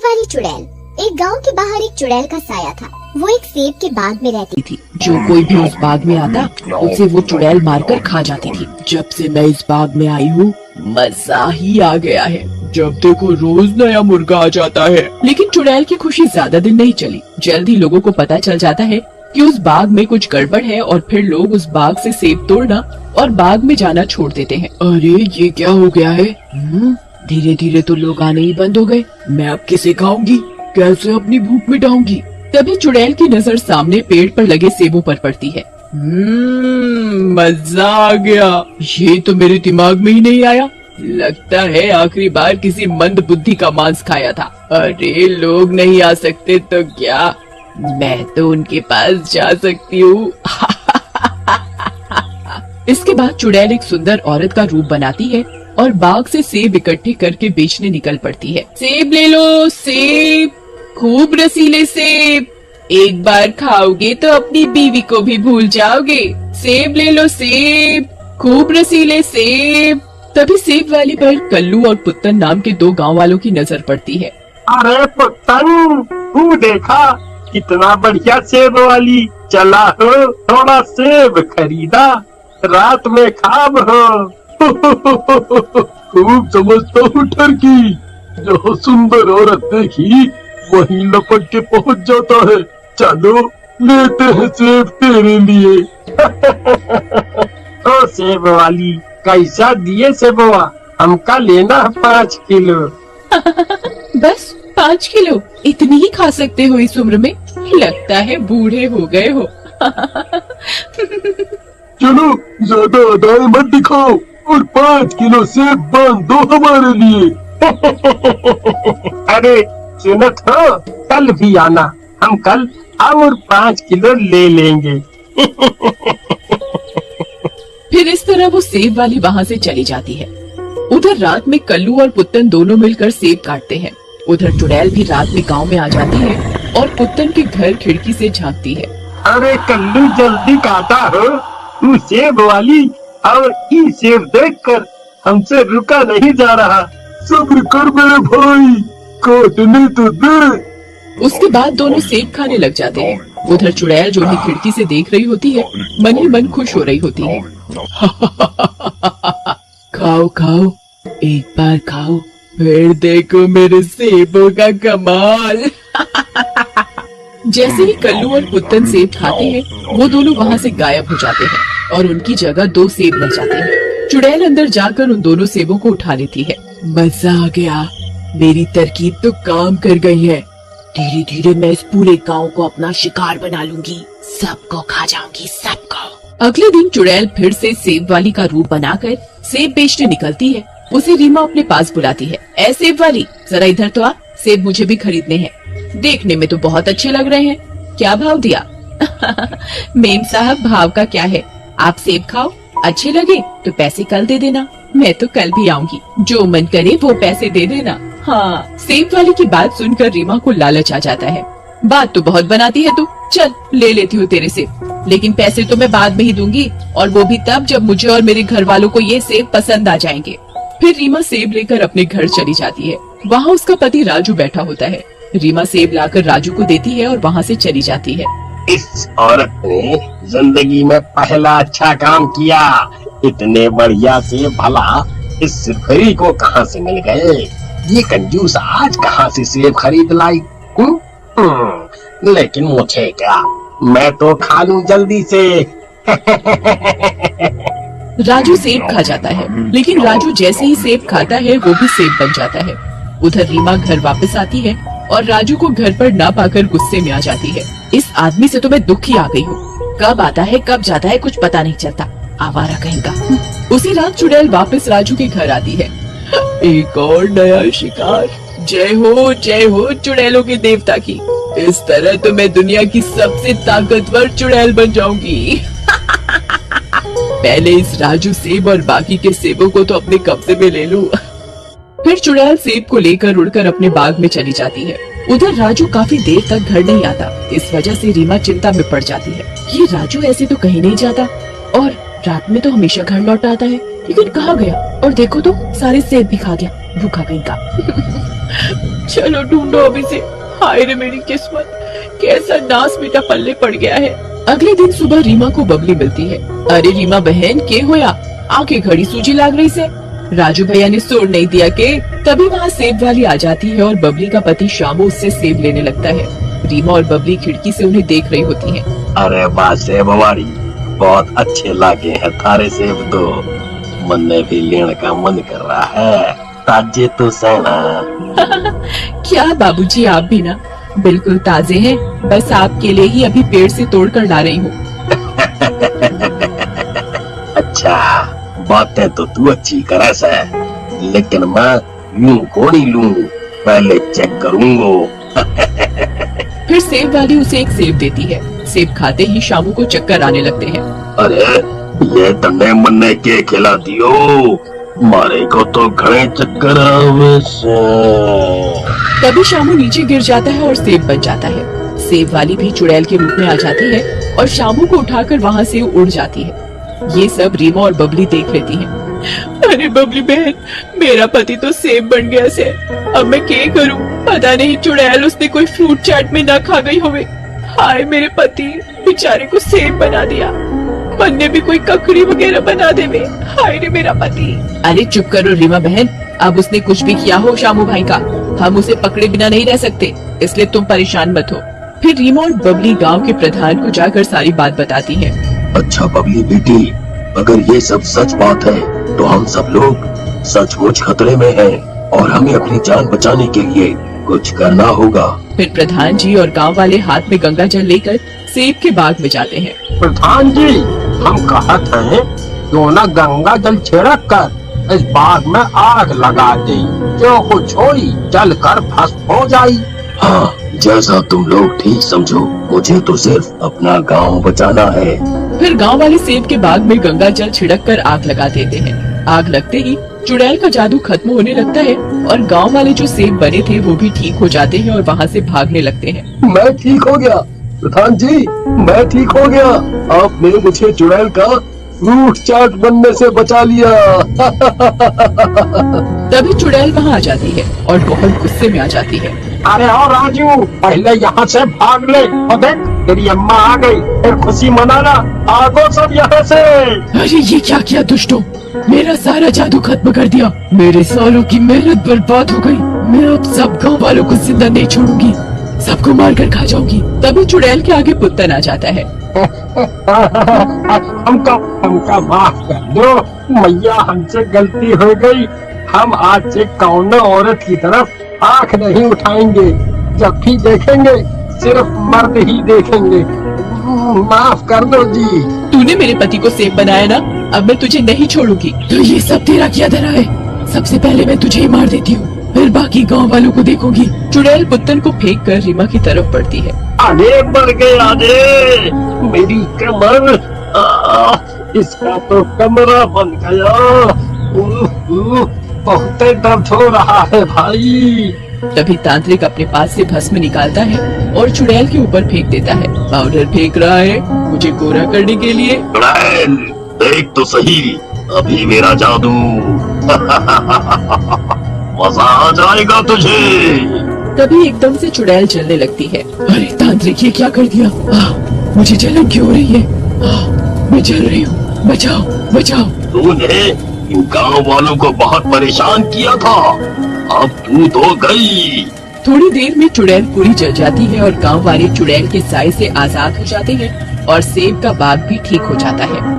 वाली चुड़ैल। एक गांव के बाहर एक चुड़ैल का साया था। वो एक सेब के बाग में रहती थी। जो कोई भी उस बाग में आता उसे वो चुड़ैल मारकर खा जाती थी। जब से मैं इस बाग में आई हूँ मजा ही आ गया है। जब देखो रोज नया मुर्गा आ जाता है। लेकिन चुड़ैल की खुशी ज्यादा दिन नहीं चली। जल्द ही लोगों को पता चल जाता है कि उस बाग में कुछ गड़बड़ है और फिर लोग उस बाग से सेब तोड़ना और बाग में जाना छोड़ देते हैं। अरे ये क्या हो गया है? धीरे धीरे तो लोग आने ही बंद हो गए। मैं अब किसे खाऊंगी? कैसे अपनी भूख मिटाऊंगी? तभी चुड़ैल की नजर सामने पेड़ पर लगे सेबों पर पड़ती है। मजा आ गया। ये तो मेरे दिमाग में ही नहीं आया। लगता है आखिरी बार किसी मंद बुद्धि का मांस खाया था। अरे लोग नहीं आ सकते तो क्या, मैं तो उनके पास जा सकती हूँ। इसके बाद चुड़ैल एक सुंदर औरत का रूप बनाती है और बाग से सेब इकट्ठे करके बेचने निकल पड़ती है। सेब ले लो, सेब, खूब रसीले सेब। एक बार खाओगे तो अपनी बीवी को भी भूल जाओगे। सेब ले लो, सेब, खूब रसीले सेब। तभी सेब वाली पर कल्लू और पुत्तन नाम के दो गांव वालों की नजर पड़ती है। अरे पुत्तन, तू देखा कितना बढ़िया सेब वाली, चला हो थोड़ा सेब खरीदा, रात में खाब हो। खूब समझता हूँ ठरकी, जो सुंदर औरत देखी वहीं लपट के पहुँच जाता है। चलो लेते हैं सेब तेरे लिए। ओ सेब वाली, कैसा दिए सेबवा? हमका लेना है 5 किलो। बस 5 किलो? इतनी ही खा सकते हो इस उम्र में? लगता है बूढ़े हो गए हो। चलो ज्यादा अदाएं मत दिखाओ और 5 किलो सेब बांध दो हमारे लिए। अरे सुनत हो, कल भी आना, हम कल और 5 किलो ले लेंगे। फिर इस तरह वो सेब वाली वहाँ से चली जाती है। उधर रात में कल्लू और पुत्तन दोनों मिलकर सेब काटते हैं। उधर चुड़ैल भी रात में गांव में आ जाती है और पुत्तन के घर खिड़की से झांकती है। अरे कल्लू, जल्दी काटा हो, तू सेब वाली, और ये सेब देखकर हमसे रुका नहीं जा रहा। सब्र कर मेरे भाई, काटने तो दे। उसके बाद दोनों सेब खाने लग जाते हैं। उधर चुड़ैल जो उन्हें खिड़की से देख रही होती है, मन ही मन खुश हो रही होती है। खाओ खाओ, एक बार खाओ, फिर देखो मेरे सेबों का कमाल। जैसे ही कल्लू और पुत्तन सेब खाते हैं, वो दोनों वहाँ से गायब हो जाते हैं और उनकी जगह 2 सेब रह जाते हैं। चुड़ैल अंदर जाकर उन दोनों सेबों को उठा लेती है। मजा आ गया, मेरी तरकीब तो काम कर गई है। धीरे धीरे मैं इस पूरे गांव को अपना शिकार बना लूंगी, सबको खा जाऊंगी, सबको। अगले दिन चुड़ैल फिर से सेब वाली का रूप बनाकर सेब बेचने निकलती है। उसे रीमा अपने पास बुलाती है। ऐ सेब वाली, जरा इधर तो आ, सेब मुझे भी खरीदने हैं। देखने में तो बहुत अच्छे लग रहे हैं, क्या भाव दिया? मेम साहब, भाव का क्या है, आप सेब खाओ, अच्छे लगे तो पैसे कल दे देना, मैं तो कल भी आऊंगी, जो मन करे वो पैसे दे देना। हाँ, सेब वाली की बात सुनकर रीमा को लालच आ जाता है। बात तो बहुत बनाती है तू, चल ले लेती हूँ तेरे सेब, लेकिन पैसे तो मैं बाद में ही दूंगी, और वो भी तब जब मुझे और मेरे घर वालों को ये सेब पसंद आ जाएंगे। फिर रीमा सेब लेकर अपने घर चली जाती है। वहाँ उसका पति राजू बैठा होता है। रीमा सेब लाकर राजू को देती है और वहाँ से चली जाती है। इस औरत ने जिंदगी में पहला अच्छा काम किया। इतने बढ़िया सेब भला इस सिरफरी को कहाँ से मिल गए? ये कंजूस आज कहाँ से सेब खरीद लाई? लेकिन मुझे क्या, मैं तो खा लूं जल्दी से। राजू सेब खा जाता है, लेकिन राजू जैसे ही सेब खाता है वो भी सेब बन जाता है। उधर रीमा घर वापस आती है और राजू को घर पर ना पाकर गुस्से में आ जाती है। इस आदमी से तो मैं दुखी आ गई हूँ, कब आता है कब जाता है कुछ पता नहीं चलता, आवारा कहेगा। उसी रात चुड़ैल वापस राजू के घर आती है। एक और नया शिकार, जय हो चुड़ैलों के देवता की। इस तरह तो मैं दुनिया की सबसे ताकतवर चुड़ैल बन जाऊंगी। पहले इस राजू सेब और बाकी के सेबों को तो अपने कब्जे में ले लूं। फिर चुड़ैल सेब को लेकर उड़कर अपने बाग में चली जाती है। उधर राजू काफी देर तक घर नहीं आता। इस वजह से रीमा चिंता में पड़ जाती है। ये राजू ऐसे तो कहीं नहीं जाता और रात में तो हमेशा घर लौट आता है, लेकिन कहाँ गया? और देखो तो सारे सेब भी खा गया, भूखा कहीं का। चलो ढूंढो अब इसे। हाय रे मेरी किस्मत, कैसा नास बेटा पल्ले पड़ गया है। अगले दिन सुबह रीमा को बबली मिलती है। अरे रीमा बहन, के होया? आंखें घड़ी सूजी लाग रही से। राजू भैया ने सोड़ नहीं दिया के? तभी वहाँ सेब वाली आ जाती है और बबली का पति शामू उससे सेब लेने लगता है। रीमा और बबली खिड़की से उन्हें देख रही होती हैं। अरे वाह सेब वाली, बहुत अच्छे लागे हैं थारे सेब तो। मन ने भी लेने का मन कर रहा है, ताजे तो सेना। क्या बाबूजी, आप भी ना बिल्कुल ताजे हैं। बस आपके लिए ही अभी पेड़ से तोड़ कर ला रही हूँ। अच्छा, बातें तो तू अच्छी करे से, लेकिन मैं यूं को नहीं लूं, पहले चेक करूंगा। फिर सेब वाली उसे एक सेब देती है। सेब खाते ही शामू को चक्कर आने लगते हैं। अरे ये तन्ने मन्ने के खिला दियो, मारे को तो घड़े चक्कर आवे से। तभी शामू नीचे गिर जाता है और सेब बन जाता है। सेब वाली भी चुड़ैल के रूप में आ जाती है और शामू को उठाकर वहाँ से उड़ जाती है। ये सब रीमा और बबली देख लेती हैं। अरे बबली बहन, मेरा पति तो सेब बन गया से। अब मैं क्या करूं? पता नहीं चुड़ैल उसने कोई फ्रूट चाट में ना खा गई होवे। हाय मेरे पति, बेचारे को सेब बना दिया। मन ने भी कोई ककड़ी वगैरह बना देवे। हाय रे मेरा पति। अरे चुप करो रीमा बहन, अब उसने कुछ भी किया हो शामू भाई का, हम उसे पकड़े बिना नहीं रह सकते, इसलिए तुम परेशान मत हो। फिर रीमा और बबली गांव के प्रधान को जाकर सारी बात बताती हैं। अच्छा बबली बेटी, अगर ये सब सच बात है तो हम सब लोग सचमुच खतरे में हैं और हमें अपनी जान बचाने के लिए कुछ करना होगा। फिर प्रधान जी और गांव वाले हाथ में गंगा जल लेकर सेब के बाग में जाते हैं। प्रधान जी, हम कहत हैं क्यों न गंगा जल छिड़क कर इस बाग में आग लगा दे, जो कुछ होई जल कर भस्म हो जाई। हाँ, जैसा तुम लोग ठीक समझो, मुझे तो सिर्फ अपना गांव बचाना है। फिर गांव वाले सेब के बाग में गंगा जल छिड़क कर आग लगा देते हैं। आग लगते ही चुड़ैल का जादू खत्म होने लगता है और गांव वाले जो सेब बने थे वो भी ठीक हो जाते हैं और वहाँ से भागने लगते हैं। मैं ठीक हो गया प्रधान जी, मैं ठीक हो गया। आपने मुझे चुड़ैल का फ्रूट चाट बनने से बचा लिया। तभी चुड़ैल वहाँ आ जाती है और बहुत गुस्से में आ जाती है। अरे और राजू, पहले यहाँ से भाग ले और देख तेरी अम्मा आ गई, फिर खुशी मनाना। आगो सब यहाँ से। अरे ये क्या किया दुष्टों, मेरा सारा जादू खत्म कर दिया। मेरे सालों की मेहनत बर्बाद हो गई। मैं अब सब गाँव वालों को जिंदा नहीं छोड़ूंगी, सबको मार कर खा जाऊंगी। तभी चुड़ैल के आगे पुत्तन आ जाता है। हमका माफ कर दो मैया, हमसे गलती हो गई। हम आज से कौनो औरत की तरफ आंख नहीं उठाएंगे, जब भी देखेंगे सिर्फ मर्द ही देखेंगे। माफ कर दो जी। तूने मेरे पति को सेब बनाया ना, अब मैं तुझे नहीं छोड़ूंगी। तो ये सब तेरा किया धरा है। सबसे पहले मैं तुझे ही मार देती हूँ, फिर बाकी गांव वालों को देखूंगी। चुड़ैल पुत्तन को फेंक कर रीमा की तरफ बढ़ती है। अरे मर गया रे, मेरी कमर, इसका तो कमरा बन गया। बहुत दर्द हो रहा है भाई। तभी तांत्रिक अपने पास से भस्म निकालता है और चुड़ैल के ऊपर फेंक देता है। पाउडर फेंक रहा है मुझे गोरा करने के लिए। चुड़ैल देख तो सही, अभी मेरा जादू। मजा आ जाएगा तुझे। तभी एकदम से चुड़ैल जलने लगती है। अरे तांत्रिक, ये क्या कर दिया? मुझे जलन क्यों हो रही है? मैं जल रही हूँ, बचाओ बचाओ। तूने इन गांव वालों को बहुत परेशान किया था, अब तू तो गई। थोड़ी देर में चुड़ैल पूरी जल जाती है और गांव वाले चुड़ैल के साए से आजाद हो जाते हैं और सेब का बाग भी ठीक हो जाता है।